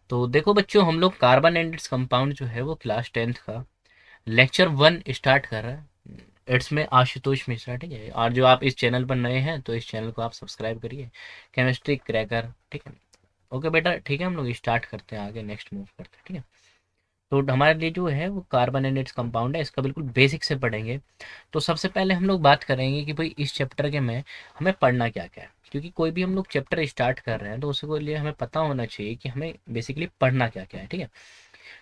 तो देखो बच्चों, हम लोग कार्बन एंड इट्स कंपाउंड जो है वो क्लास 10th का लेक्चर 1 स्टार्ट कर रहा है। इट्स में आशुतोष मिश्रा, ठीक है। और जो आप इस चैनल पर नए हैं तो इस चैनल को आप सब्सक्राइब करिए, केमिस्ट्री क्रैकर, ठीक है। ओके बेटा, ठीक है, हम लोग स्टार्ट करते हैं, आगे नेक्स्ट मूव करते हैं, ठीक है। तो हमारे लिए जो है वो कार्बन एंड इट्स कंपाउंड है, इसका बिल्कुल बेसिक से पढ़ेंगे। तो सबसे पहले हम लोग बात करेंगे कि भाई इस चैप्टर के में हमें पढ़ना क्या क्या है, क्योंकि कोई भी हम लोग चैप्टर स्टार्ट कर रहे हैं तो उसके लिए हमें पता होना चाहिए कि हमें बेसिकली पढ़ना क्या क्या है, ठीक है।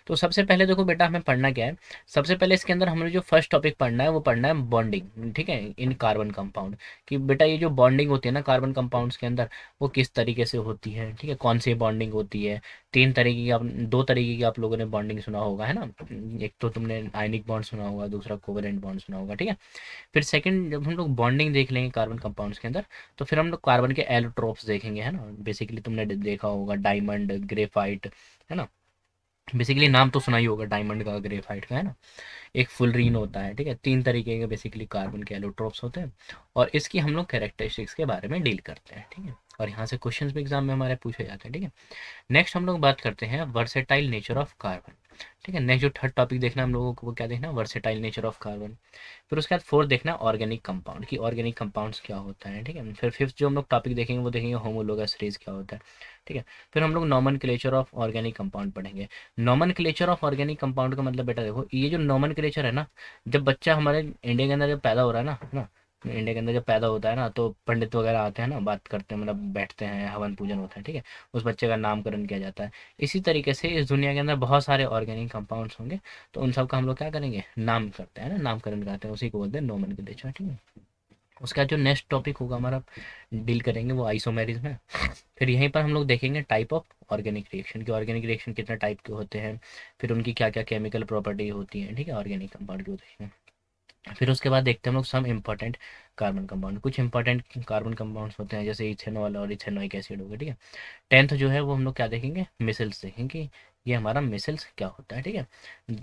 तो सबसे पहले देखो बेटा, हमें पढ़ना क्या है। सबसे पहले इसके अंदर हमें जो फर्स्ट टॉपिक पढ़ना है वो पढ़ना है बॉन्डिंग, ठीक है, इन कार्बन कंपाउंड। कि बेटा ये जो बॉन्डिंग होती है ना कार्बन कंपाउंड्स के अंदर, वो किस तरीके से होती है, ठीक है, कौन सी बॉन्डिंग होती है। तीन तरीके की आप, दो तरीके की आप लोगों ने बॉन्डिंग सुना होगा, है ना। एक तो तुमने आयनिक बॉन्ड सुना होगा, दूसरा कोवेलेंट बॉन्ड सुना होगा, ठीक है। फिर सेकंड, जब हम लोग बॉन्डिंग देख लेंगे कार्बन कंपाउंड्स के अंदर, तो फिर हम लोग कार्बन के एलोट्रोप्स देखेंगे, है ना। बेसिकली तुमने देखा होगा डायमंड, ग्रेफाइट, है ना। बेसिकली नाम तो सुना ही होगा डायमंड का, ग्रेफाइट का, है ना। एक फुलरीन होता है, ठीक है। तीन तरीके के बेसिकली कार्बन के एलोट्रोप्स होते हैं, और इसकी हम लोग कैरेक्टरिस्टिक्स के बारे में डील करते हैं, ठीक है। और यहाँ से क्वेश्चंस भी एग्जाम में हमारे पूछे जाते हैं, ठीक है। नेक्स्ट हम लोग बात करते हैं वर्सेटाइल नेचर ऑफ कार्बन, ठीक है। नेक्स्ट जो थर्ड टॉपिक देखना हम लोगों को, वो क्या देखना, वर्सेटाइल नेचर ऑफ कार्बन। फिर उसके बाद फोर्थ देखना ऑर्गेनिक कंपाउंड, की ऑर्गेनिक कंपाउंड्स क्या होता है, ठीक है। फिर फिफ्थ जो हम लोग टॉपिक देखेंगे वो देखेंगे होमोलोगस सीरीज क्या होता है, ठीक है। फिर हम लोग नॉमनक्लेचर ऑफ ऑर्गेनिक कंपाउंड पढ़ेंगे। नॉमनक्लेचर ऑफ ऑर्गेनिक कंपाउंड का मतलब बेटा देखो, ये जो नॉमनक्लेचर है ना, जब बच्चा हमारे इंडिया के अंदर जब पैदा हो रहा है ना, इंडिया के अंदर जब पैदा होता है ना, तो पंडित वगैरह आते हैं ना, बात करते हैं, मतलब बैठते हैं, हवन पूजन होता है, ठीक है। उस बच्चे का नामकरण किया जाता है। इसी तरीके से इस दुनिया के अंदर बहुत सारे ऑर्गेनिक कंपाउंड्स होंगे, तो उन सब का हम लोग क्या करेंगे, नाम करते हैं ना, नामकरण करते हैं, उसी को बोलते हैं नोमेनक्लेचर, ठीक है। उसका जो नेक्स्ट टॉपिक होगा हमारा, डील करेंगे वो आइसोमेरिज्म है। फिर यहीं पर हम लोग देखेंगे टाइप ऑफ ऑर्गेनिक रिएक्शन, की ऑर्गेनिक रिएक्शन कितने टाइप के होते हैं, फिर उनकी क्या क्या केमिकल प्रॉपर्टी होती है, ठीक है, ऑर्गेनिक कंपाउंड की होती है। फिर उसके बाद देखते हैं हम लोग सम इम्पॉर्टेंट कार्बन कंपाउंड, कुछ इंपॉर्टेंट कार्बन कंपाउंड्स होते हैं जैसे इथेनॉल और इथेनोइक एसिड हो गया, ठीक है। टेंथ जो है वो हम लोग क्या देखेंगे, मिसल्स देखेंगे कि ये हमारा मिसल्स क्या होता है, ठीक है।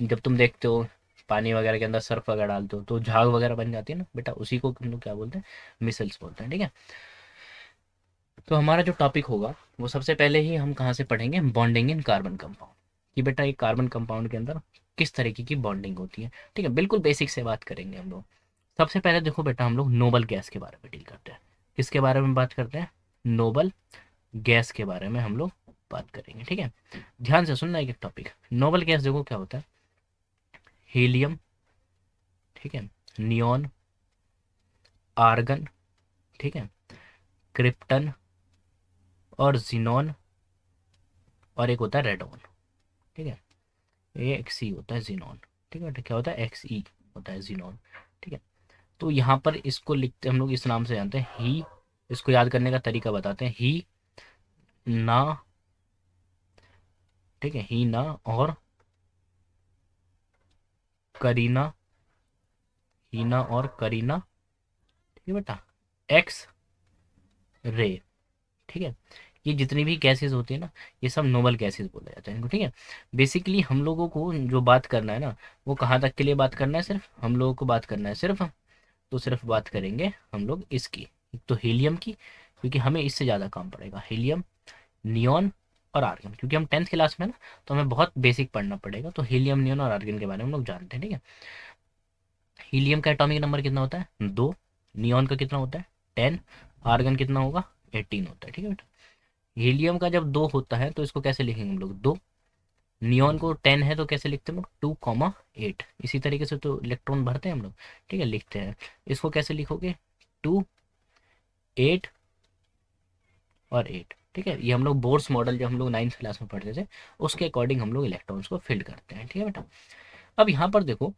जब तुम देखते हो पानी वगैरह के अंदर सर्फ वगैरह डालते हो तो झाग वगैरह बन जाती है ना बेटा, उसी को हम लोग क्या बोलते हैं, मिसल्स बोलते हैं, ठीक है। तो हमारा जो टॉपिक होगा वो सबसे पहले ही हम कहाँ से पढ़ेंगे, बॉन्डिंग इन कार्बन कंपाउंड, कि बेटा एक कार्बन कंपाउंड के अंदर किस तरीके की बॉन्डिंग होती है, ठीक है। बिल्कुल बेसिक से बात करेंगे हम लोग। सबसे पहले देखो बेटा, हम लोग नोबल गैस के बारे में डील करते हैं। किसके बारे में बात करते हैं, नोबल गैस के बारे में हम लोग बात करेंगे, ठीक है। ध्यान से सुनना एक टॉपिक, नोबल गैस देखो क्या होता है, हीलियम, ठीक है, नियॉन, आर्गन, ठीक है, क्रिप्टन और जीनॉन, और एक होता है रेडॉन, ठीक है। ये एक्स ई होता है जीनॉन, ठीक है बेटा, क्या होता है, एक्स ई होता है जीनॉन, ठीक है। तो यहाँ पर इसको लिखते हम लोग इस नाम से जानते हैं, ही। इसको याद करने का तरीका बताते हैं, ही, ना, ठीक है, ही ना और करीना, हीना और करीना, ठीक है बेटा, एक्स रे, ठीक है। ये जितनी भी गैसेस होती है ना, ये सब नोबल गैसेस बोला जाता है इनको, ठीक है। बेसिकली हम लोगों को जो बात करना है ना, वो कहाँ तक के लिए बात करना है, सिर्फ हम लोगों को बात करना है सिर्फ, तो सिर्फ बात करेंगे हम लोग इसकी, एक तो हीलियम की, क्योंकि हमें इससे ज़्यादा काम पड़ेगा, हीलियम, नियॉन और आर्गन, क्योंकि हम 10th क्लास में ना, तो हमें बहुत बेसिक पढ़ना पड़ेगा, तो हीलियम, नियॉन और आर्गन के बारे में हम लोग जानते हैं, ठीक है। हीलियम का एटॉमिक नंबर कितना होता है, 2। नियॉन का कितना होता है, 10। आर्गन कितना होगा, 18 होता है, ठीक है बेटा। हीलियम का जब 2 होता है तो इसको कैसे लिखेंगे हम लोग, 2। नियॉन को 10 है तो कैसे लिखते हैं हम लोग, 2, 8। इसी तरीके से तो इलेक्ट्रॉन भरते हैं हम लोग, ठीक है, लिखते हैं। इसको कैसे लिखोगे, 2, 8 और 8, ठीक है। ये हम लोग बोर्स मॉडल जब हम लोग 9th क्लास में पढ़ते थे, उसके अकॉर्डिंग हम लोग इलेक्ट्रॉन्स को फिल करते हैं, ठीक है बेटा। अब यहाँ पर देखो,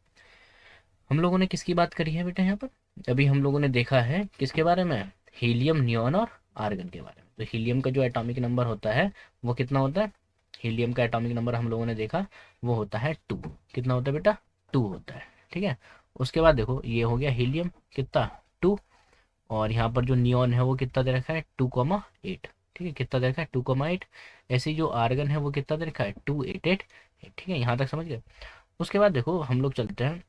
हम लोगों ने किसकी बात करी है बेटा, यहाँ पर अभी हम लोगों ने देखा है किसके बारे में, हीलियम, नियॉन और आर्गन के बारे में। तो हीलियम का जो एटॉमिक नंबर होता है वो कितना होता है, हीलियम का एटॉमिक नंबर हम लोगों ने देखा वो होता है 2। कितना होता है बेटा, 2 होता है, ठीक है। उसके बाद देखो ये हो गया हीलियम कितना, 2। और यहाँ पर जो नियॉन है वो कितना दे रखा है, 2, 8, ठीक है, कितना दे रखा है, 2, 8। ऐसे ही जो आर्गन है वो कितना दे रखा है, 2, 8, 8, ठीक है। यहाँ तक समझ गए। उसके बाद देखो हम लोग चलते हैं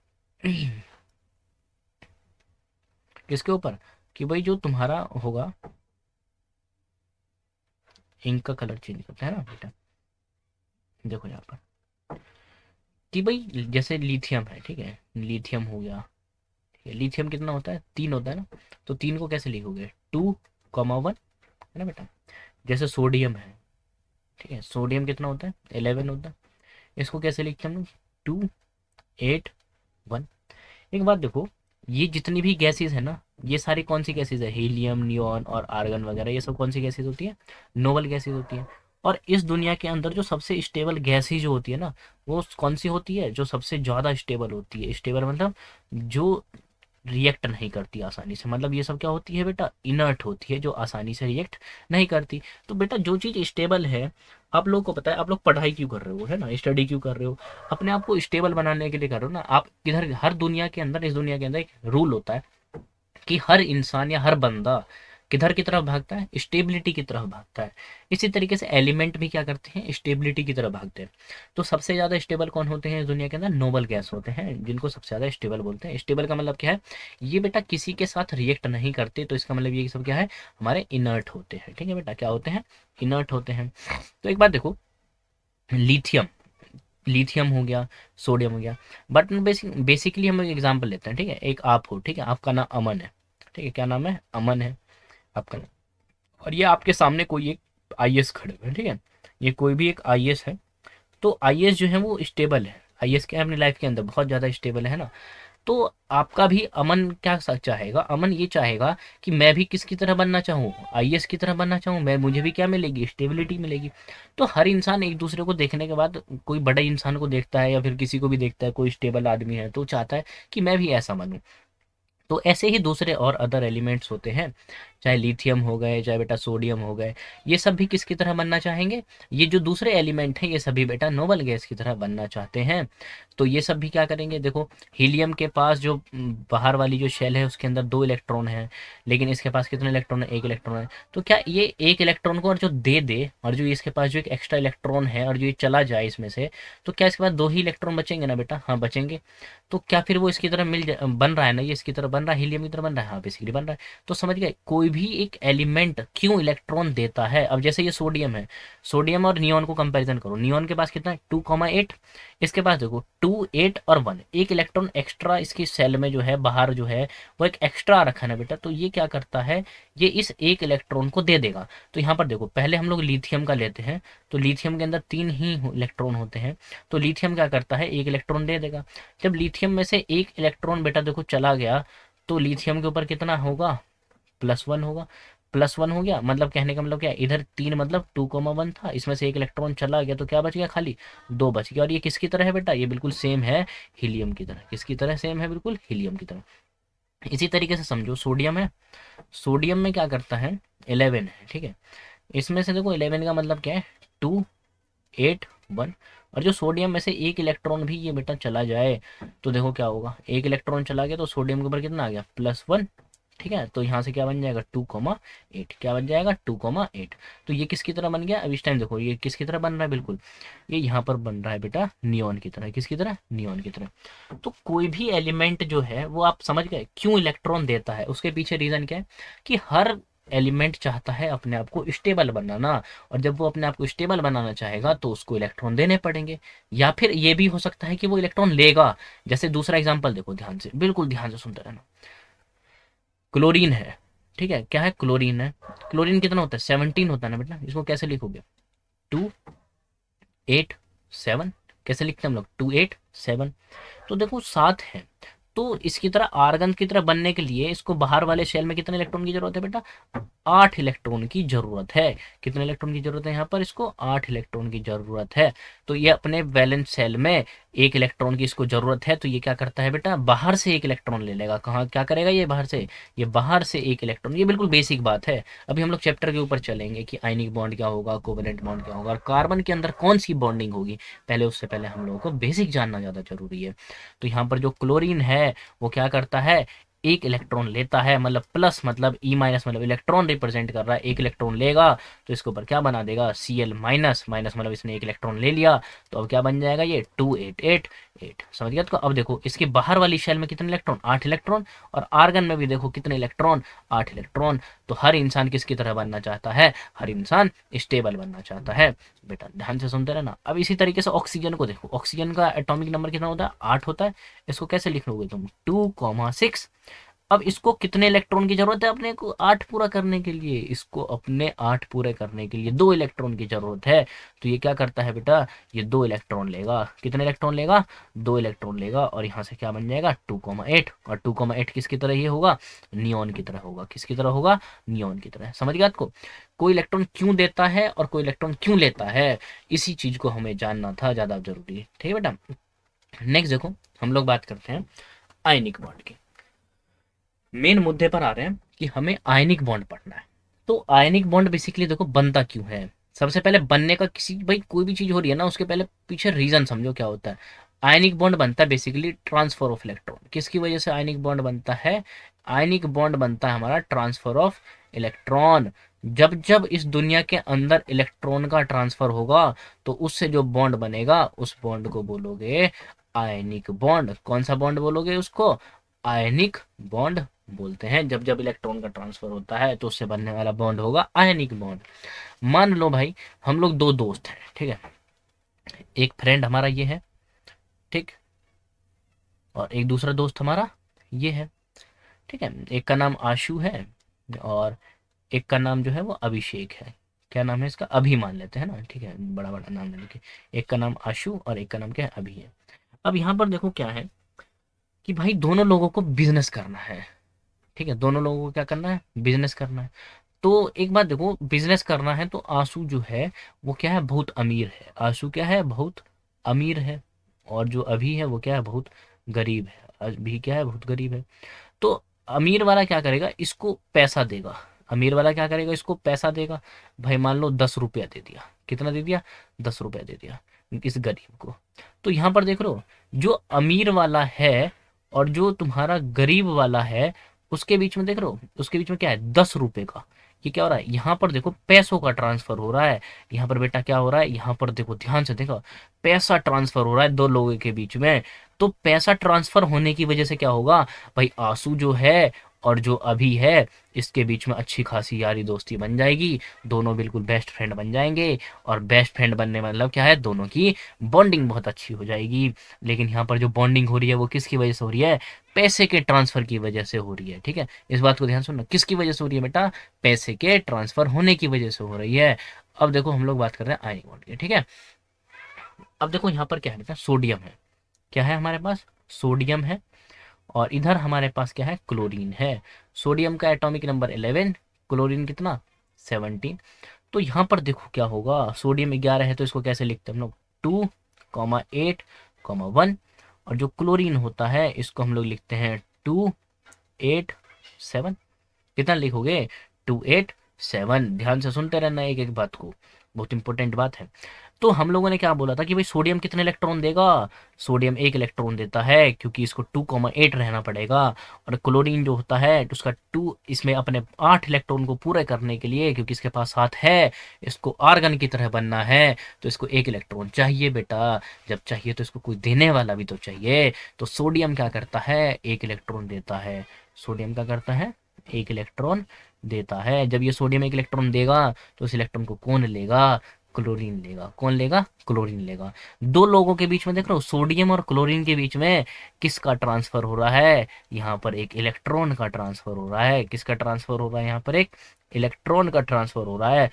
किसके ऊपर, कि भाई जो तुम्हारा होगा, इंक का कलर चेंज करते हैं ना बेटा, देखो यहाँ पर कि भाई जैसे लिथियम है, ठीक है, लिथियम हो गया, ठीक है, लिथियम कितना होता है, 3 होता है ना, तो 3 को कैसे लिखोगे, 2,1 है ना बेटा। जैसे सोडियम है, ठीक है, सोडियम कितना होता है, 11 होता है, इसको कैसे लिखते हैं हम लोग, 2,8,1। एक बात देखो, ये जितनी भी गैसेस है ना, ये सारी कौन सी गैसेस है, हीलियम, नियॉन और आर्गन वगैरह, ये सब कौन सी गैसेस होती है, नोबल गैसेस होती है। और इस दुनिया के अंदर जो सबसे स्टेबल गैस ही जो होती है ना, वो कौन सी होती है, जो सबसे ज़्यादा स्टेबल होती है, स्टेबल मतलब जो रिएक्ट नहीं करती आसानी से, मतलब ये सब क्या होती है बेटा, इनर्ट होती है, जो आसानी से रिएक्ट नहीं करती। तो बेटा जो चीज़ स्टेबल है, आप लोगों को पता है, आप लोग पढ़ाई क्यों कर रहे हो, है ना, स्टडी क्यों कर रहे हो, अपने आप को स्टेबल बनाने के लिए कर रहे हो ना। आप किधर, हर दुनिया के अंदर, इस दुनिया के अंदर एक रूल होता है कि हर इंसान या हर बंदा किधर की तरफ भागता है, स्टेबिलिटी की तरफ भागता है। इसी तरीके से एलिमेंट भी क्या करते हैं, स्टेबिलिटी की तरफ भागते हैं। तो सबसे ज़्यादा स्टेबल कौन होते हैं इस दुनिया के अंदर, नोबल गैस होते हैं, जिनको सबसे ज़्यादा स्टेबल बोलते हैं। स्टेबल का मतलब क्या है, ये बेटा किसी के साथ रिएक्ट नहीं करते, तो इसका मतलब ये सब क्या है, हमारे इनर्ट होते हैं, ठीक है बेटा, क्या होते हैं, इनर्ट होते हैं। तो एक बात देखो, लिथियम, लिथियम हो गया, सोडियम हो गया, बट बेसिकली हम एक एग्जाम्पल लेते हैं, ठीक है, एक आप हो, ठीक है, आपका नाम अमन है, ठीक है, क्या नाम है, अमन है आपका नाम, और ये आपके सामने कोई एक आईएएस खड़े हुए हैं, ठीक है, ये कोई भी एक आईएएस है। तो आईएएस जो है वो स्टेबल है, आईएएस क्या है, अपनी लाइफ के अंदर बहुत ज़्यादा स्टेबल है ना। तो आपका भी अमन क्या चाहेगा, अमन ये चाहेगा कि मैं भी किसकी तरह बनना चाहूँ, आईएएस की तरह बनना चाहूँ, मैं, मुझे भी क्या मिलेगी, स्टेबिलिटी मिलेगी। तो हर इंसान एक दूसरे को देखने के बाद, कोई बड़े इंसान को देखता है या फिर किसी को भी देखता है, कोई स्टेबल आदमी है तो चाहता है कि मैं भी ऐसा बनूँ। तो ऐसे ही दूसरे और अदर एलिमेंट्स होते हैं, चाहे लिथियम हो गए, चाहे बेटा सोडियम हो गए, ये सब भी किसकी तरह बनना चाहेंगे, ये जो दूसरे एलिमेंट हैं ये सभी बेटा नोबल गैस की तरह बनना चाहते हैं। तो ये सब भी क्या करेंगे, देखो हीलियम के पास जो बाहर वाली जो शेल है उसके अंदर 2 इलेक्ट्रॉन है, लेकिन इसके पास कितने इलेक्ट्रॉन है, 1 इलेक्ट्रॉन है। तो क्या ये 1 इलेक्ट्रॉन को और जो दे दे, और जो इसके पास जो एक एक्स्ट्रा इलेक्ट्रॉन है और जो ये चला जाए इसमें से, तो क्या इसके पास 2 ही इलेक्ट्रॉन बचेंगे ना बेटा, हाँ बचेंगे। तो क्या फिर वो इसकी तरह बन रहा है ना, ये इसकी तरह बन रहा है, हीलियम की तरह बन रहा है, हाँ बेसिकली बन रहा है। तो समझ गए, कोई भी एक एलिमेंट क्यों इलेक्ट्रॉन देता है। अब जैसे ये सोडियम है, सोडियम और नियॉन को कंपैरिजन करो, नियॉन के पास कितना है, 2,8, इसके पास देखो 2, 8 और 1, एक इलेक्ट्रॉन एक्स्ट्रा इसकी सेल में जो है, बाहर जो है वो एक एक्स्ट्रा रखा है ना बेटा। तो ये क्या करता है, ये इस एक इलेक्ट्रॉन को दे देगा। तो यहाँ पर देखो, पहले हम लोग लिथियम का लेते हैं, तो लिथियम के अंदर 3 ही इलेक्ट्रॉन होते हैं। तो लिथियम क्या करता है, 1 इलेक्ट्रॉन दे देगा। जब लिथियम में से 1 इलेक्ट्रॉन बेटा देखो चला गया, तो लिथियम के ऊपर कितना होगा, +1 होगा। +1 हो गया, मतलब कहने का मतलब क्या है, इधर 3 मतलब 2,1 था, इसमें से 1 इलेक्ट्रॉन चला गया, तो क्या बच गया, खाली 2 बच गया। और ये किसकी तरह है बेटा, ये बिल्कुल सेम है हीलियम की तरह, किसकी तरह सेम है, बिल्कुल हीलियम की तरह। इसी तरीके से समझो, सोडियम है, सोडियम में क्या करता है, 11 है, ठीक है, इसमें से देखो 11 का मतलब क्या है, 2,8,1। और जो सोडियम में से 1 इलेक्ट्रॉन भी ये बेटा चला जाए, तो देखो क्या होगा, 1 इलेक्ट्रॉन चला गया तो सोडियम के ऊपर कितना आ गया, +1, ठीक है। तो यहाँ से क्या बन जाएगा, 2,8, क्या बन जाएगा, 2,8। तो ये किसकी तरह बन गया, अब इस टाइम देखो ये किसकी तरह बन रहा है, बिल्कुल ये यहाँ पर बन रहा है बेटा नियॉन की तरह, किसकी तरह, नियॉन की तरह। तो कोई भी एलिमेंट जो है वो, आप समझ गए क्यों इलेक्ट्रॉन देता है, उसके पीछे रीजन क्या है, कि हर एलिमेंट चाहता है अपने आप को स्टेबल बनाना, और जब वो अपने आप को स्टेबल बनाना चाहेगा तो उसको इलेक्ट्रॉन देने पड़ेंगे। या फिर ये भी हो सकता है कि वो इलेक्ट्रॉन लेगा। जैसे दूसरा एग्जांपल देखो ध्यान से, बिल्कुल ध्यान से सुनते रहना, क्लोरीन है, ठीक है, क्या है, क्लोरीन है। क्लोरीन कितना होता है, 17 होता है ना बेटा, इसको कैसे लिखोगे, 2,8,7, कैसे लिखते हैं हम लोग, 2,8,7। तो देखो 7 है, तो इसकी तरह आर्गन की तरह बनने के लिए इसको बाहर वाले शेल में कितने इलेक्ट्रॉन की जरूरत है बेटा, 8 इलेक्ट्रॉन की जरूरत है। कितने इलेक्ट्रॉन की जरूरत है यहाँ पर, इसको 8 इलेक्ट्रॉन की जरूरत है। तो ये अपने वैलेंस शेल में 1 इलेक्ट्रॉन की इसको जरूरत है, तो ये क्या करता है बेटा, बाहर से 1 इलेक्ट्रॉन ले लेगा। कहाँ क्या करेगा ये, बाहर से, ये बाहर से 1 इलेक्ट्रॉन, ये बिल्कुल बेसिक बात है। अभी हम लोग चैप्टर के ऊपर चलेंगे कि आयनिक बॉन्ड क्या होगा, कोवेलेंट बॉन्ड क्या होगा, और कार्बन के अंदर कौन सी बॉन्डिंग होगी, पहले उससे पहले हम लोगों को बेसिक जानना ज़्यादा जरूरी है। तो यहाँ पर जो क्लोरीन है वो क्या करता है, एक इलेक्ट्रॉन लेता है, मतलब प्लस मतलब ई माइनस मतलब इलेक्ट्रॉन रिप्रेजेंट कर रहा है, एक इलेक्ट्रॉन लेगा तो इसके ऊपर क्या बना देगा Cl माइनस, माइनस मतलब इसने एक इलेक्ट्रॉन ले लिया, तो अब क्या बन जाएगा ये 2888। समझ गया? तो अब देखो इसके बाहर वाली शेल में कितने इलेक्ट्रॉन, 8 इलेक्ट्रॉन, और आर्गन में भी देखो कितने इलेक्ट्रॉन, 8 इलेक्ट्रॉन। तो हर इंसान किसकी तरह बनना चाहता है, हर इंसान स्टेबल बनना चाहता है। बेटा ध्यान से सुनते रहना। अब इसी तरीके से ऑक्सीजन को देखो, ऑक्सीजन का एटॉमिक नंबर कितना होता है, 8 होता है। इसको कैसे लिख लोगे तुम, 2,6। अब इसको कितने इलेक्ट्रॉन की जरूरत है अपने को, 8 पूरा करने के लिए, इसको अपने 8 पूरे करने के लिए 2 इलेक्ट्रॉन की जरूरत है। तो ये क्या करता है बेटा, ये 2 इलेक्ट्रॉन लेगा, कितने इलेक्ट्रॉन लेगा, 2 इलेक्ट्रॉन लेगा, और यहाँ से क्या बन जाएगा 2,8। और 2,8 किसकी तरह ये होगा, नियॉन की तरह होगा, किसकी तरह होगा, नियॉन की तरह। समझ गया आपको, कोई इलेक्ट्रॉन क्यों देता है और कोई इलेक्ट्रॉन क्यों लेता है, इसी चीज को हमें जानना था, ज्यादा जरूरी है। ठीक है बेटा। नेक्स्ट देखो हम लोग बात करते हैं आयनिक बॉन्ड की। मेन मुद्दे पर आ रहे हैं कि हमें आयनिक बॉन्ड पढ़ना है। तो आयनिक बॉन्ड बेसिकली देखो बनता क्यों है, सबसे पहले बनने का, किसी भाई कोई भी चीज हो रही है ना उसके पहले पीछे रीजन समझो क्या होता है। आयनिक बॉन्ड बनता है बेसिकली ट्रांसफर ऑफ इलेक्ट्रॉन। किसकी वजह से आयनिक बॉन्ड बनता है, आयनिक बॉन्ड बनता है हमारा ट्रांसफर ऑफ इलेक्ट्रॉन। जब जब इस दुनिया के अंदर इलेक्ट्रॉन का ट्रांसफर होगा तो उससे जो बॉन्ड बनेगा उस बॉन्ड को बोलोगे आयनिक बॉन्ड। कौन सा बॉन्ड बोलोगे उसको, आयनिक बॉन्ड बोलते हैं। जब जब इलेक्ट्रॉन का ट्रांसफर होता है तो उससे बनने वाला बॉन्ड होगा आयनिक बॉन्ड। मान लो भाई हम लोग दो दोस्त हैं, ठीक है, एक फ्रेंड हमारा ये है, ठीक, और एक दूसरा दोस्त हमारा ये है, ठीक है। एक का नाम आशु है और एक का नाम जो है वो अभिषेक है। क्या नाम है इसका, अभी मान लेते हैं ना, ठीक है, बड़ा बड़ा नाम ले लेके। एक का नाम आशु और एक का नाम क्या है, अभी है। अब यहाँ पर देखो क्या है कि भाई दोनों लोगों को बिजनेस करना है, ठीक है, दोनों लोगों को क्या करना है, बिजनेस करना है। तो एक बात देखो, बिजनेस करना है तो आंसू जो है वो क्या है, बहुत अमीर है। आंसू क्या है, बहुत अमीर है। और जो अभी है वो क्या है, बहुत गरीब है। अभी क्या है, बहुत गरीब है। तो अमीर वाला क्या करेगा, इसको पैसा देगा। अमीर वाला क्या करेगा, इसको पैसा देगा। भाई मान लो 10 रुपया दे दिया, कितना दे दिया, 10 रुपया दे दिया इस गरीब को। तो यहाँ पर देख लो, जो अमीर वाला है और जो तुम्हारा गरीब वाला है उसके बीच में देख रहे हो, उसके बीच में क्या है, 10 रुपए का। ये क्या हो रहा है, यहाँ पर देखो पैसों का ट्रांसफर हो रहा है। यहाँ पर बेटा क्या हो रहा है, यहाँ पर देखो ध्यान से देखो, पैसा ट्रांसफर हो रहा है दो लोगों के बीच में। तो पैसा ट्रांसफर होने की वजह से क्या होगा, भाई आंसू जो है और जो अभी है इसके बीच में अच्छी खासी यारी दोस्ती बन जाएगी। दोनों बिल्कुल बेस्ट फ्रेंड बन जाएंगे। और बेस्ट फ्रेंड बनने मतलब क्या है, दोनों की बॉन्डिंग बहुत अच्छी हो जाएगी। लेकिन यहाँ पर जो बॉन्डिंग हो रही है वो किसकी वजह से हो रही है, पैसे के ट्रांसफर की वजह से हो रही है। ठीक है, इस बात को ध्यान सुनना, किसकी वजह से हो रही है बेटा, पैसे के ट्रांसफर होने की वजह से हो रही है। अब देखो हम लोग बात कर रहे हैं आयनिक बॉन्ड की, ठीक है। अब देखो यहाँ पर क्या है बेटा, सोडियम है। क्या है हमारे पास, सोडियम है। और इधर हमारे पास क्या है, क्लोरीन है। सोडियम का एटॉमिक नंबर 11, क्लोरीन कितना, 17। तो यहाँ पर देखो क्या होगा, सोडियम 11 है तो इसको कैसे लिखते हैं हम लोग, 2,8,1। और जो क्लोरीन होता है इसको हम लोग लिखते हैं 2,8,7। कितना लिखोगे, 2,8,7। ध्यान से सुनते रहना एक एक बात को, बहुत इंपॉर्टेंट बात है। तो हम लोगों ने क्या बोला था कि भाई सोडियम कितने इलेक्ट्रॉन देगा, सोडियम एक इलेक्ट्रॉन देता है क्योंकि इसको 2,8 रहना पड़ेगा। और क्लोरीन जो होता है तो उसका 2, इसमें अपने 8 इलेक्ट्रॉन को पूरे करने के लिए, क्योंकि इसके पास 7 है, इसको आर्गन की तरह बनना है, तो इसको एक इलेक्ट्रॉन चाहिए बेटा। जब चाहिए तो इसको कोई देने वाला भी तो चाहिए। तो सोडियम क्या करता है, एक इलेक्ट्रॉन देता है। सोडियम क्या करता है, एक इलेक्ट्रॉन देता है। जब ये सोडियम एक इलेक्ट्रॉन देगा तो उस इलेक्ट्रॉन को कौन लेगा, क्लोरीन लेगा। कौन लेगा, क्लोरीन लेगा। दो लोगों के बीच में देख रहे हो, सोडियम और क्लोरीन के बीच में किसका ट्रांसफर हो रहा है, यहाँ पर एक इलेक्ट्रॉन का ट्रांसफर हो रहा है। किसका ट्रांसफर हो रहा है, यहाँ पर एक इलेक्ट्रॉन का ट्रांसफर हो रहा है।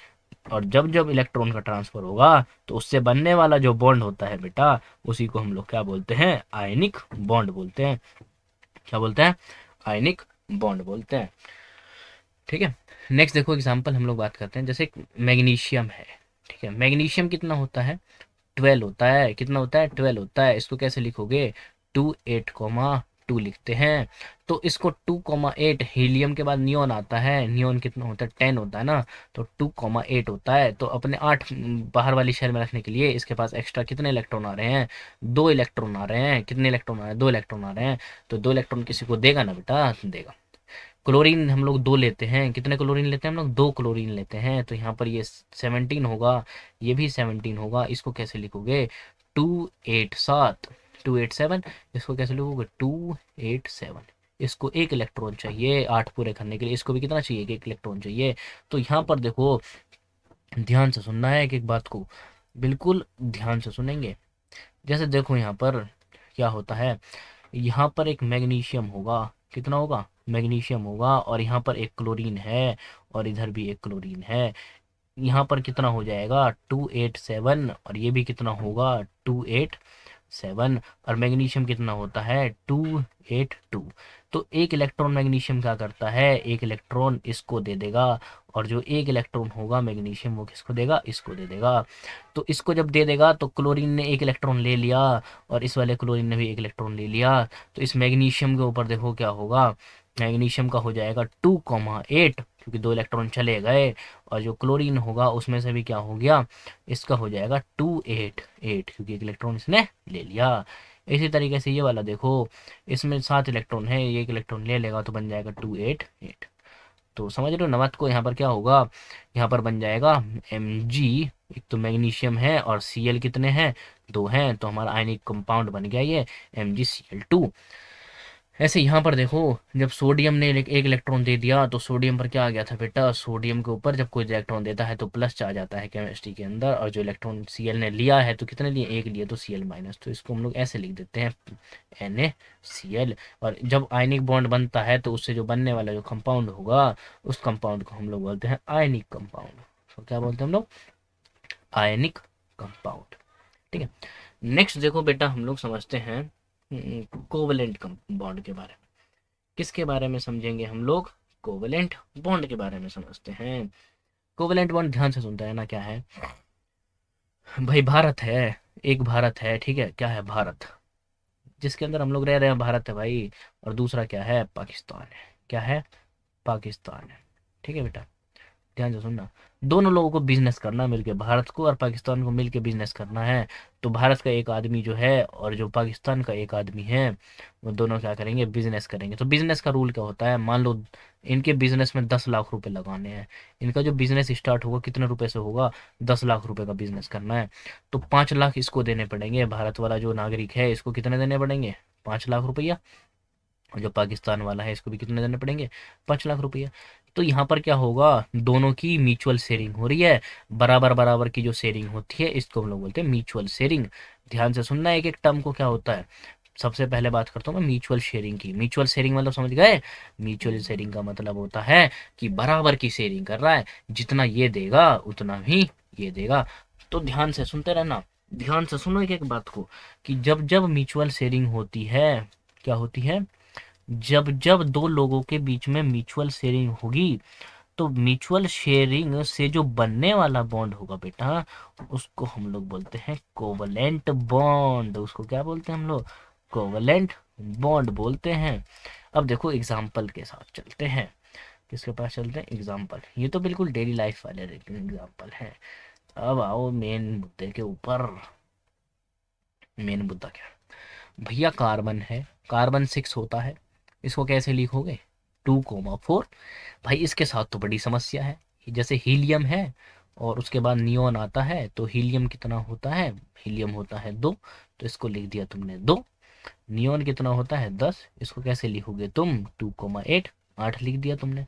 और जब जब इलेक्ट्रॉन का ट्रांसफर होगा तो उससे बनने वाला जो बॉन्ड होता है बेटा, उसी को हम लोग क्या बोलते हैं, आयनिक बॉन्ड बोलते हैं। क्या बोलते हैं, आयनिक बॉन्ड बोलते हैं। ठीक है। नेक्स्ट देखो एग्जांपल हम लोग बात करते हैं, जैसे मैग्नीशियम है, ठीक है। मैग्नीशियम कितना होता है, 12 होता है। कितना होता है, 12 होता है। इसको कैसे लिखोगे, 2,8,2। 2 लिखते हैं। तो इसको 2,8 हीलियम के बाद नियोन आता है, नियोन कितना होता है 10 होता है ना, तो 2,8 होता है। तो अपने 8 बाहर वाली शेल में रखने के लिए इसके पास एक्स्ट्रा कितने इलेक्ट्रॉन आ रहे हैं, 2 इलेक्ट्रॉन आ रहे हैं। कितने इलेक्ट्रॉन आ रहे हैं, 2 इलेक्ट्रॉन आ रहे हैं। तो 2 इलेक्ट्रॉन किसी को देगा ना बेटा, देगा। क्लोरीन हम लोग 2 लेते हैं, कितने क्लोरीन लेते हैं हम लोग, 2 क्लोरीन लेते हैं। तो यहाँ पर ये 17 होगा, ये भी 17 होगा। इसको कैसे लिखोगे, 287, 287। इसको कैसे लिखोगे, 287। इसको एक इलेक्ट्रॉन चाहिए 8 पूरे करने के लिए, इसको भी कितना चाहिए, एक इलेक्ट्रॉन चाहिए। तो यहाँ पर देखो, ध्यान से सुनना है एक एक बात को, बिल्कुल ध्यान से सुनेंगे। जैसे देखो यहाँ पर क्या होता है, यहाँ पर एक मैग्नीशियम होगा, कितना होगा, मैग्नीशियम होगा। और यहाँ पर एक क्लोरीन है, और इधर भी एक क्लोरीन है। यहाँ पर कितना हो जाएगा, 287। और ये भी कितना होगा, 287। और मैग्नीशियम कितना होता है, 282। तो एक इलेक्ट्रॉन मैग्नीशियम क्या करता है, एक इलेक्ट्रॉन इसको दे देगा। और जो एक इलेक्ट्रॉन होगा मैग्नीशियम, वो किसको देगा, इसको दे देगा। तो इसको जब दे देगा तो क्लोरीन ने एक इलेक्ट्रॉन ले लिया, और इस वाले क्लोरीन ने भी एक इलेक्ट्रॉन ले लिया। तो इस मैग्नीशियम के ऊपर देखो क्या होगा, मैग्नीशियम का हो जाएगा 2,8, क्योंकि 2 इलेक्ट्रॉन चले गए। और जो क्लोरीन होगा उसमें से भी क्या हो गया, इसका हो जाएगा 288, क्योंकि एक इलेक्ट्रॉन इसने ले लिया। इसी तरीके से ये वाला देखो, इसमें 7 इलेक्ट्रॉन है, ये एक इलेक्ट्रॉन ले लेगा तो बन जाएगा 288। तो समझ रहे हो नमत को, यहाँ पर क्या होगा, यहाँ पर बन जाएगा Mg। एक तो मैग्नीशियम है और Cl कितने हैं, 2 हैं। तो हमारा आयनिक कंपाउंड बन गया ये MgCl2। ऐसे यहाँ पर देखो, जब सोडियम ने एक इलेक्ट्रॉन दे दिया तो सोडियम पर क्या आ गया था बेटा, सोडियम के ऊपर जब कोई इलेक्ट्रॉन देता है तो प्लस आ जाता है केमिस्ट्री के अंदर। और जो इलेक्ट्रॉन Cl ने लिया है तो कितने लिए, एक लिए, तो Cl माइनस। तो इसको हम लोग ऐसे लिख देते हैं NaCl। और जब आयनिक बॉन्ड बनता है तो उससे जो बनने वाला जो कंपाउंड होगा, उस कंपाउंड को हम लोग बोलते हैं आयनिक कंपाउंड। तो क्या बोलते हैं हम लोग, आयनिक कंपाउंड। ठीक है। नेक्स्ट देखो बेटा, हम लोग समझते हैं कोवलेंट बॉन्ड के बारे में। किसके बारे में समझेंगे हम लोग, कोवलेंट बॉन्ड के बारे में समझते हैं। कोवलेंट बॉन्ड ध्यान से सुनता है ना, क्या है भाई, भारत है, एक भारत है, ठीक है, क्या है, भारत, जिसके अंदर हम लोग रह रहे हैं, भारत है भाई। और दूसरा क्या है, पाकिस्तान है, क्या है, पाकिस्तान है। ठीक है बेटा, ध्यान से सुनना। दोनों लोगों को बिजनेस करना मिलके, भारत को और पाकिस्तान को मिलके बिजनेस करना है। तो भारत का एक आदमी जो है और जो पाकिस्तान का एक आदमी है, वो दोनों क्या करेंगे, बिजनेस करेंगे। तो बिजनेस का रूल क्या होता है, मान लो इनके बिजनेस में 10 लाख रुपए लगाने हैं। इनका जो बिजनेस स्टार्ट होगा कितने रुपए से होगा, 10 लाख रुपए का बिजनेस करना है। तो 5 लाख इसको देने पड़ेंगे, भारत वाला जो नागरिक है इसको कितने देने पड़ेंगे, 5 लाख रुपया। और जो पाकिस्तान वाला है इसको भी कितने देने पड़ेंगे, 5 लाख रुपया। तो यहाँ पर क्या होगा, दोनों की म्यूचुअल शेयरिंग हो रही है, बराबर बराबर की जो शेयरिंग होती है इसको हम लोग बोलते हैं म्यूचुअल शेयरिंग। ध्यान से सुनना, एक एक टर्म को क्या होता है। सबसे पहले बात करता हूँ मैं म्यूचुअल शेयरिंग की। म्यूचुअल शेयरिंग मतलब समझ गए, म्यूचुअल शेयरिंग का मतलब होता है कि बराबर की शेयरिंग कर रहा है, जितना ये देगा उतना ही ये देगा। तो ध्यान से सुनते रहना, ध्यान से सुनो एक एक बात को, कि जब जब म्यूचुअल शेयरिंग होती है, क्या होती है, जब जब दो लोगों के बीच में म्यूचुअल शेयरिंग होगी, तो म्यूचुअल शेयरिंग से जो बनने वाला बॉन्ड होगा बेटा, उसको हम लोग बोलते हैं कोवलेंट बॉन्ड। उसको क्या बोलते हैं हम लोग, कोवलेंट बॉन्ड बोलते हैं। अब देखो एग्जाम्पल के साथ चलते हैं, किसके पास चलते हैं, एग्जाम्पल। ये तो बिल्कुल डेली लाइफ वाले एग्जाम्पल है। अब आओ मेन मुद्दे के ऊपर। मेन मुद्दा क्या है भैया, कार्बन है, कार्बन 6 होता है, इसको कैसे लिखोगे, 2,4। भाई इसके साथ तो बड़ी समस्या है। जैसे हीलियम है और उसके बाद नियोन आता है, तो हीलियम कितना होता है, हीलियम होता है 2, तो इसको लिख दिया तुमने 2। नियोन कितना होता है 10, इसको कैसे लिखोगे तुम, 2,8, 8 लिख दिया तुमने।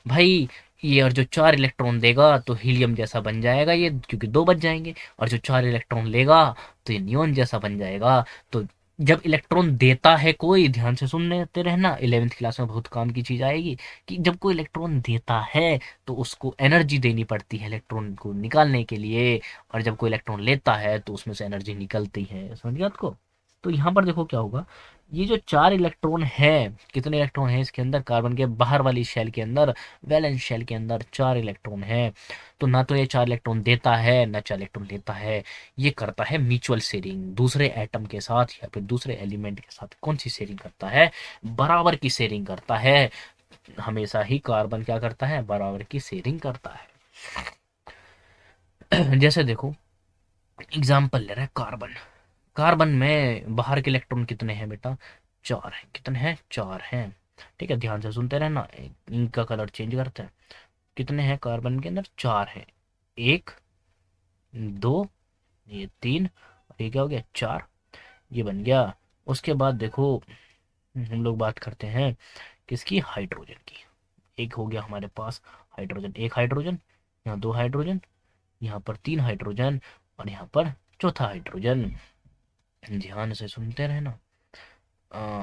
भाई ये और जो 4 इलेक्ट्रॉन देगा तो हीलियम जैसा बन जाएगा ये, क्योंकि 2 बच जाएंगे। और जो 4 इलेक्ट्रॉन लेगा तो ये नियोन जैसा बन जाएगा। तो जब इलेक्ट्रॉन देता है कोई, ध्यान से सुनते रहना, 11वीं क्लास में बहुत काम की चीज आएगी, कि जब कोई इलेक्ट्रॉन देता है तो उसको एनर्जी देनी पड़ती है इलेक्ट्रॉन को निकालने के लिए। और जब कोई इलेक्ट्रॉन लेता है तो उसमें से एनर्जी निकलती है, समझ गया आपको। तो यहाँ पर देखो क्या होगा, ये जो 4 इलेक्ट्रॉन है, कितने इलेक्ट्रॉन है इसके अंदर, कार्बन के बाहर वाली शेल के अंदर, वैलेंस शेल के अंदर 4 इलेक्ट्रॉन है। तो ना तो ये 4 इलेक्ट्रॉन देता है ना 4 इलेक्ट्रॉन लेता है, ये करता है म्यूचुअल शेयरिंग दूसरे एटम के साथ या फिर दूसरे एलिमेंट के साथ। कौन सी शेयरिंग करता है, बराबर की शेयरिंग करता है। हमेशा ही कार्बन क्या करता है, बराबर की शेयरिंग करता है। जैसे देखो एग्जाम्पल ले रहा है कार्बन, कार्बन में बाहर के इलेक्ट्रॉन कितने हैं बेटा, 4 हैं। कितने हैं, 4 हैं। ठीक है, ध्यान से सुनते रहना, इंक का कलर चेंज करते हैं। कितने हैं कार्बन के अंदर, 4 हैं। 1 2, ये 3, और ये क्या हो गया, 4। ये बन गया। उसके बाद देखो हम लोग बात करते हैं किसकी, हाइड्रोजन की। एक हो गया हमारे पास हाइड्रोजन, एक हाइड्रोजन, यहाँ 2 हाइड्रोजन, यहाँ पर 3 हाइड्रोजन, और यहाँ पर चौथा हाइड्रोजन। ध्यान से सुनते रहना,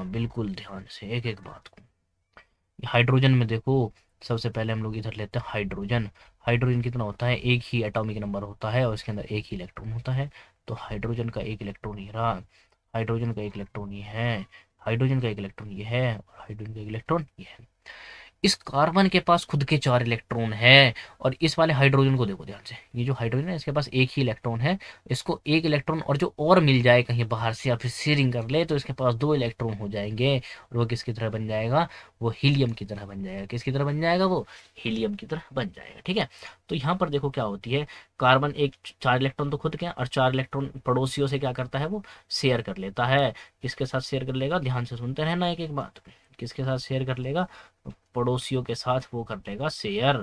बिल्कुल ध्यान से एक एक बात को। हाइड्रोजन में देखो, सबसे पहले हम लोग इधर लेते हैं हाइड्रोजन। हाइड्रोजन कितना होता है, एक ही एटॉमिक नंबर होता है और इसके अंदर एक ही इलेक्ट्रॉन होता है। तो हाइड्रोजन का एक इलेक्ट्रॉन ये रहा, हाइड्रोजन का एक इलेक्ट्रॉन ये है, हाइड्रोजन का एक इलेक्ट्रॉन ये है, और हाइड्रोजन का एक इलेक्ट्रॉन ये है। इस कार्बन के पास खुद के 4 इलेक्ट्रॉन है, और इस वाले हाइड्रोजन को देखो ध्यान से, ये जो हाइड्रोजन है इसके पास एक ही इलेक्ट्रॉन है। इसको एक इलेक्ट्रॉन और जो और मिल जाए कहीं बाहर से या फिर शेयरिंग कर ले, तो इसके पास 2 इलेक्ट्रॉन हो जाएंगे, और वो किसकी तरह बन जाएगा, वो हीलियम की तरह बन जाएगा। किसकी तरह बन जाएगा, वो हीलियम की तरह बन जाएगा। ठीक है, तो यहाँ पर देखो क्या होती है, कार्बन एक 4 इलेक्ट्रॉन तो खुद के और 4 इलेक्ट्रॉन पड़ोसियों से क्या करता है, वो शेयर कर लेता है। किसके साथ शेयर कर लेगा, ध्यान से सुनते रहना एक एक बात, किसके साथ शेयर कर लेगा, पड़ोसियों के साथ वो कर लेगा शेयर।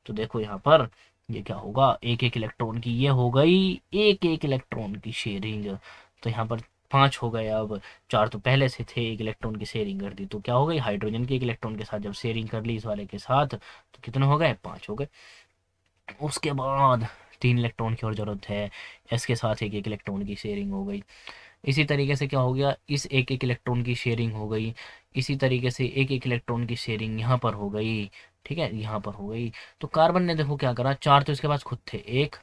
तो देखो यहाँ पर ये क्या होगा, एक एक इलेक्ट्रॉन की ये हो गई, एक एक इलेक्ट्रॉन की शेयरिंग। तो यहाँ पर 5 हो गए, अब 4 तो पहले से थे, एक इलेक्ट्रॉन की शेयरिंग कर दी, तो क्या हो गई, हाइड्रोजन के एक इलेक्ट्रॉन के साथ जब शेयरिंग कर ली इस वाले के साथ, तो कितने हो गए, 5 हो गए। उसके बाद 3 इलेक्ट्रॉन की और जरूरत है, एस के साथ एक एक इलेक्ट्रॉन की शेयरिंग हो गई। इसी तरीके से क्या हो गया, इस एक एक इलेक्ट्रॉन की शेयरिंग हो गई। इसी तरीके से एक एक इलेक्ट्रॉन की शेयरिंग यहाँ पर हो गई। ठीक है, यहाँ पर हो गई। तो कार्बन ने देखो क्या करा, 4 तो इसके पास खुद थे, 1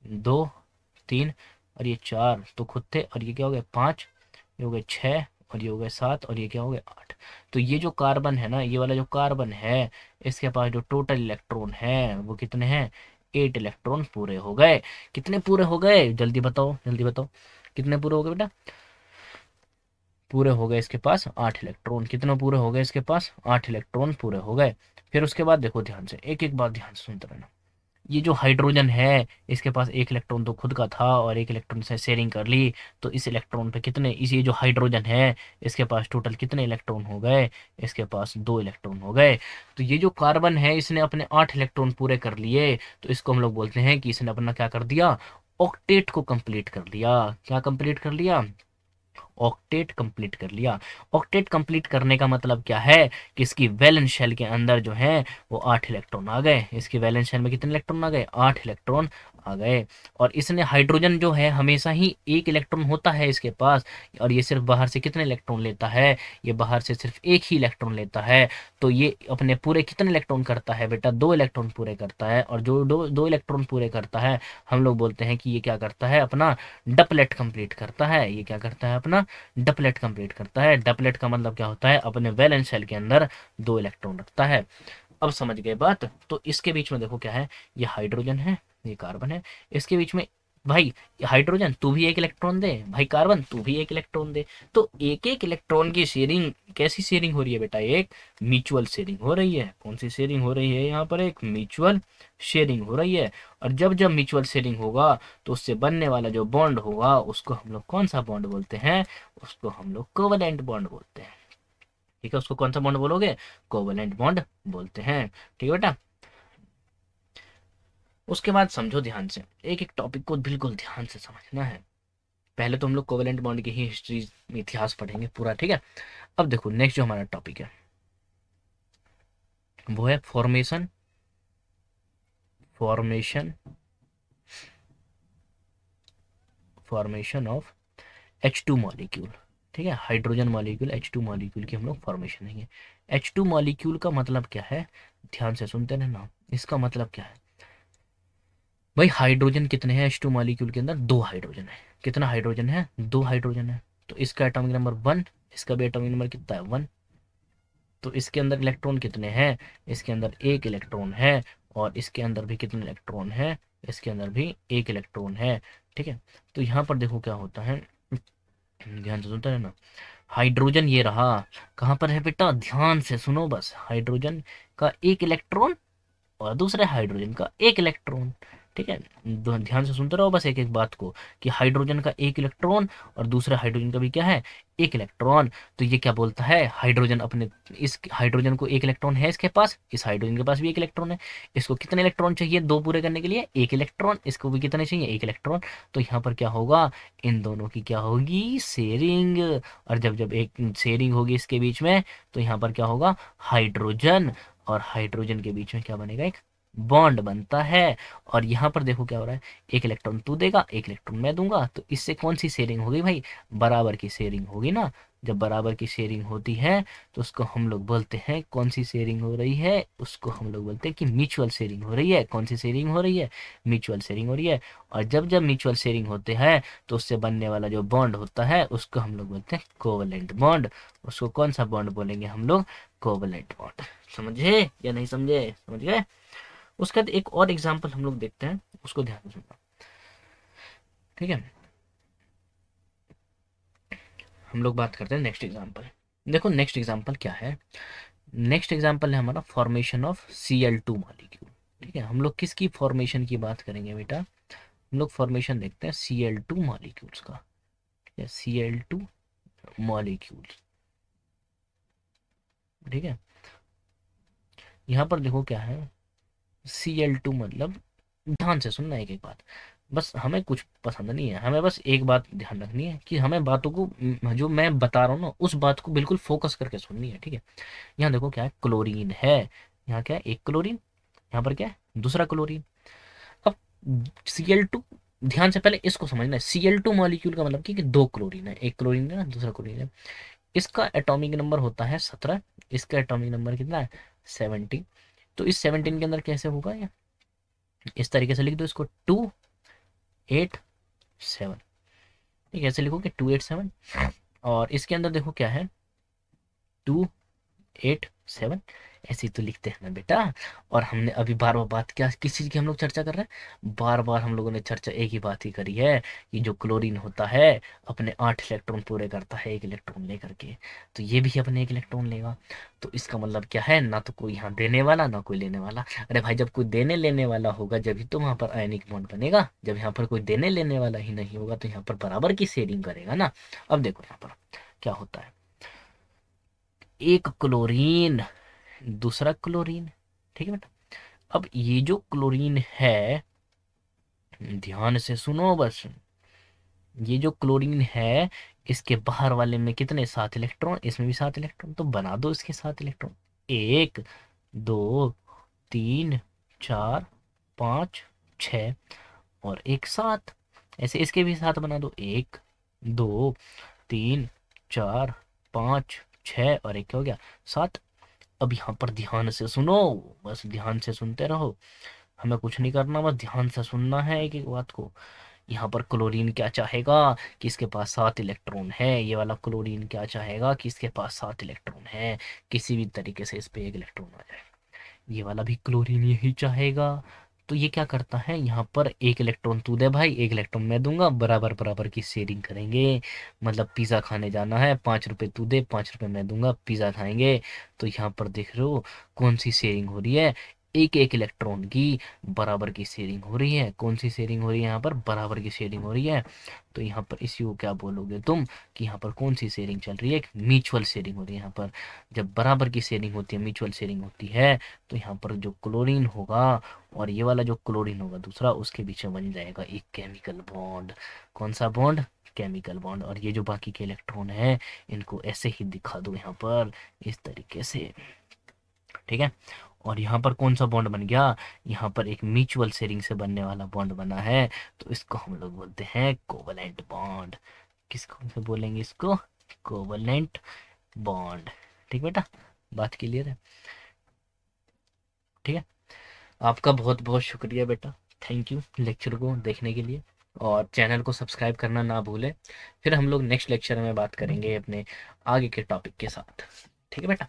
2 3, और ये 4 तो खुद थे, और ये क्या हो गए, 5, ये हो गए 6, और ये हो गए 7, और ये क्या हो गए, 8। तो ये जो कार्बन है ना, ये वाला जो कार्बन है, इसके पास जो टोटल इलेक्ट्रॉन है वो कितने हैं, 8 इलेक्ट्रॉन पूरे हो गए। कितने पूरे हो गए, जल्दी बताओ जल्दी बताओ, कितने पूरे हो गए बेटा, पूरे हो गए इसके पास 8 इलेक्ट्रॉन। कितने पूरे हो गए इसके पास, 8 इलेक्ट्रॉन पूरे हो गए। फिर उसके बाद देखो ध्यान से, एक एक बात ध्यान से सुनते रहना। ये जो हाइड्रोजन है इसके पास एक इलेक्ट्रॉन तो खुद का था और एक इलेक्ट्रॉन से शेयरिंग कर ली, तो इस इलेक्ट्रॉन पे कितने, इस ये जो हाइड्रोजन है इसके पास टोटल कितने इलेक्ट्रॉन हो गए, इसके पास 2 इलेक्ट्रॉन हो गए। तो ये जो कार्बन है इसने अपने 8 इलेक्ट्रॉन पूरे कर लिए, तो इसको हम लोग बोलते हैं कि इसने अपना क्या कर दिया, ऑक्टेट को कंप्लीट कर लिया। क्या कंप्लीट कर लिया, ऑक्टेट कंप्लीट कर लिया। ऑक्टेट कंप्लीट करने का मतलब क्या है कि इसकी वैलेंस शेल के अंदर जो है वो 8 इलेक्ट्रॉन आ गए। इसकी वैलेंस शेल में कितने इलेक्ट्रॉन आ गए, 8 इलेक्ट्रॉन आ गए। और इसने हाइड्रोजन जो है हमेशा ही एक इलेक्ट्रॉन होता है इसके पास, और ये सिर्फ बाहर से कितने इलेक्ट्रॉन लेता है, ये बाहर से सिर्फ एक ही इलेक्ट्रॉन लेता है। तो ये अपने पूरे कितने इलेक्ट्रॉन करता है बेटा, 2 इलेक्ट्रॉन पूरे करता है। और जो दो इलेक्ट्रॉन पूरे करता है हम लोग बोलते हैं कि ये क्या करता है, अपना डपलेट कंप्लीट करता है। ये क्या करता है, अपना डपलेट कंप्लीट करता है। डपलेट का मतलब क्या होता है, अपने वैलेंस शेल के अंदर 2 इलेक्ट्रॉन रखता है। अब समझ गए बात। तो इसके बीच में देखो क्या है, ये हाइड्रोजन है, ये कार्बन है, इसके बीच में भाई हाइड्रोजन तू भी एक इलेक्ट्रॉन दे, भाई कार्बन तू भी एक इलेक्ट्रॉन दे। तो एक एक इलेक्ट्रॉन की शेयरिंग, कैसी शेयरिंग हो रही है बेटा, एक म्यूचुअल शेयरिंग हो रही है। कौन सी शेयरिंग हो रही है, यहाँ पर एक म्यूचुअल शेयरिंग हो रही है। और जब जब म्यूचुअल शेयरिंग होगा तो उससे बनने वाला जो बॉन्ड होगा उसको हम लोग कौन सा बॉन्ड बोलते हैं, उसको हम लोग कोवलेंट बॉन्ड बोलते हैं। ठीक है, उसको कौन सा बॉन्ड बोलोगे, कोवलेंट बॉन्ड बोलते हैं। ठीक है बेटा, उसके बाद समझो ध्यान से, एक एक टॉपिक को बिल्कुल ध्यान से समझना है। पहले तो हम लोग कोवेलेंट बॉन्ड की ही हिस्ट्री, इतिहास पढ़ेंगे पूरा। ठीक है, अब देखो नेक्स्ट जो हमारा टॉपिक है वो है formation, formation formation of H2 molecule. ठीक है, हाइड्रोजन मॉलिक्यूल H2 मॉलिक्यूल की हम लोग फॉर्मेशन देंगे। H2 मॉलिक्यूल का मतलब क्या है, ध्यान से सुनते रहना। इसका मतलब क्या है भाई, हाइड्रोजन कितने हैं H2 मॉलिक्यूल के अंदर, 2 हाइड्रोजन है। कितना हाइड्रोजन है, 2 हाइड्रोजन है। तो इसका एटॉमिक नंबर 1, इसका भी एटॉमिक नंबर कितना है 1। तो इसके अंदर इलेक्ट्रॉन कितने हैं, इसके अंदर एक इलेक्ट्रॉन है, और इसके अंदर भी कितने इलेक्ट्रॉन है, इसके अंदर भी एक इलेक्ट्रॉन है। ठीक है, तो यहाँ पर देखो क्या होता है, ध्यान से सुनते हैं ना। हाइड्रोजन ये रहा, कहाँ पर है बेटा, ध्यान से सुनो बस। हाइड्रोजन का एक इलेक्ट्रॉन और दूसरे हाइड्रोजन का एक इलेक्ट्रॉन। ठीक है, ध्यान से सुनते रहो बस एक एक बात को, कि हाइड्रोजन का एक इलेक्ट्रॉन और दूसरे हाइड्रोजन का भी क्या है, एक इलेक्ट्रॉन। तो ये क्या बोलता है, हाइड्रोजन अपने, इस हाइड्रोजन को एक इलेक्ट्रॉन है इसके पास, इस हाइड्रोजन के पास भी एक इलेक्ट्रॉन है। इसको कितने इलेक्ट्रॉन चाहिए दो पूरे करने के लिए, एक इलेक्ट्रॉन। इसको भी कितने चाहिए, एक इलेक्ट्रॉन। तो यहाँ पर क्या होगा, इन दोनों की क्या होगी, शेयरिंग। और जब जब एक शेयरिंग होगी इसके बीच में, तो यहाँ पर क्या होगा, हाइड्रोजन और हाइड्रोजन के बीच में क्या बनेगा, एक बॉन्ड बनता है। और यहाँ पर देखो क्या हो रहा है, एक इलेक्ट्रॉन तू देगा, एक इलेक्ट्रॉन मैं दूंगा, तो इससे कौन सी शेयरिंग होगी भाई, बराबर की शेयरिंग होगी ना। जब बराबर की शेयरिंग होती है तो उसको हम लोग बोलते हैं, कौन सी शेयरिंग हो रही है, उसको हम लोग बोलते हैं कि म्यूचुअल शेयरिंग हो रही है। कौन सी शेयरिंग हो रही है, म्यूचुअल शेयरिंग हो रही है। और जब जब म्यूचुअल शेयरिंग होते हैं तो उससे बनने वाला जो बॉन्ड होता है उसको हम लोग बोलते हैं कोवलेंट बॉन्ड। उसको कौन सा बॉन्ड बोलेंगे हम लोग, कोवलेंट बॉन्ड। समझे या नहीं समझे, समझ गए। उसके बाद एक और एग्जाम्पल हम लोग देखते हैं, उसको ध्यान से सुनना। ठीक है, हम लोग बात करते हैं नेक्स्ट एग्जाम्पल। देखो नेक्स्ट एग्जाम्पल क्या है, नेक्स्ट एग्जाम्पल है हमारा फॉर्मेशन ऑफ Cl2 मॉलिक्यूल। ठीक है, हम लोग किसकी फॉर्मेशन की बात करेंगे बेटा, हम लोग फॉर्मेशन देखते हैं Cl2 मॉलिक्यूल्स का। ठीक है, Cl2 मॉलिक्यूल्स। ठीक है, यहाँ पर देखो क्या है, Cl2 मतलब, ध्यान से सुनना एक एक बात, बस हमें कुछ पसंद नहीं है, हमें बस एक बात ध्यान रखनी है कि हमें बातों को, जो मैं बता रहा हूँ ना उस बात को बिल्कुल फोकस करके सुननी है। ठीक है, यहाँ देखो क्या है, क्लोरीन है, यहाँ क्या है, एक क्लोरीन, यहाँ पर क्या है, दूसरा क्लोरीन। अब Cl2, ध्यान से पहले इसको समझना है, Cl2 मॉलिक्यूल का मतलब कि दो क्लोरीन है, एक क्लोरीन है ना, दूसरा क्लोरीन है। इसका एटॉमिक नंबर होता है 17, इसका एटॉमिक नंबर कितना है 17। तो इस 17 के अंदर कैसे होगा, ये इस तरीके से लिख दो इसको, 287। ठीक है, ऐसे लिखो कि 287। और इसके अंदर देखो क्या है, 287, ऐसे ही तो लिखते हैं ना बेटा। और हमने अभी बार बार बात, क्या किस चीज़ की हम लोग चर्चा कर रहे हैं, बार बार हम लोगों ने चर्चा एक ही बात ही करी है, कि जो क्लोरीन होता है अपने 8 इलेक्ट्रॉन पूरे करता है एक इलेक्ट्रॉन लेकर के। तो ये भी अपने एक इलेक्ट्रॉन लेगा। तो इसका मतलब क्या है, ना तो कोई यहाँ देने वाला ना कोई लेने वाला। अरे भाई, जब कोई देने लेने वाला होगा जब तो वहां पर आयनिक बॉन्ड बनेगा, जब यहाँ पर कोई देने लेने वाला ही नहीं होगा तो यहाँ पर बराबर की शेयरिंग करेगा ना। अब देखो यहाँ पर क्या होता है, एक क्लोरीन, दूसरा क्लोरीन। ठीक है बेटा, अब ये जो क्लोरीन है, ध्यान से सुनो बस, ये जो क्लोरीन है, इसके बाहर वाले में कितने, 7 इलेक्ट्रॉन, इसमें भी 7 इलेक्ट्रॉन, तो बना दो इसके 7 इलेक्ट्रॉन। एक, दो, तीन, चार, पाँच, छ, और एक 7। ऐसे इसके भी 7 बना दो, एक, दो, तीन, चार, पाँच, छ, और एक क्या हो गया, 7। अब यहाँ पर ध्यान से सुनो, बस ध्यान से सुनते रहो, हमें कुछ नहीं करना, बस ध्यान से सुनना है एक एक बात को। यहाँ पर क्लोरीन क्या चाहेगा, कि इसके पास 7 इलेक्ट्रॉन है, ये वाला क्लोरीन क्या चाहेगा, कि इसके पास 7 इलेक्ट्रॉन है, किसी भी तरीके से इस पे एक इलेक्ट्रॉन आ जाए। ये वाला भी क्लोरीन यही चाहेगा। तो ये क्या करता है, यहाँ पर एक इलेक्ट्रॉन तू दे भाई, एक इलेक्ट्रॉन मैं दूंगा, बराबर बराबर की शेयरिंग करेंगे। मतलब पिज़्ज़ा खाने जाना है, 5 रुपए तू दे, 5 रुपए मैं दूंगा, पिज़्ज़ा खाएंगे। तो यहाँ पर देख रहे हो कौन सी शेयरिंग हो रही है, एक एक इलेक्ट्रॉन की बराबर की शेयरिंग हो रही है। कौन सी शेयरिंग हो रही है, यहाँ पर बराबर की शेयरिंग हो रही है। तो यहाँ पर इसी को क्या बोलोगे तुम, कि यहाँ पर कौन सी शेयरिंग चल रही है, एक म्यूचुअल शेयरिंग हो रही है। यहाँ पर जब बराबर की शेयरिंग होती है, म्यूचुअल शेयरिंग होती है, तो यहाँ पर जो क्लोरीन होगा और ये वाला जो क्लोरीन होगा दूसरा, उसके बीच में बन जाएगा एक केमिकल बॉन्ड। कौन सा बॉन्ड, केमिकल बॉन्ड। और ये जो बाकी के इलेक्ट्रॉन है इनको ऐसे ही दिखा दो यहाँ पर, इस तरीके से। ठीक है, और यहाँ पर कौन सा बॉन्ड बन गया, यहाँ पर एक म्यूचुअल शेयरिंग से बनने वाला बॉन्ड बना है, तो इसको हम लोग बोलते हैं कोवलेंट बॉन्ड। किसको से बोलेंगे इसको, कोवलेंट बॉन्ड। ठीक बेटा, बात क्लियर है। ठीक है, आपका बहुत बहुत शुक्रिया बेटा, थैंक यू लेक्चर को देखने के लिए। और चैनल को सब्सक्राइब करना ना भूलें। फिर हम लोग नेक्स्ट लेक्चर में बात करेंगे अपने आगे के टॉपिक के साथ। ठीक है बेटा।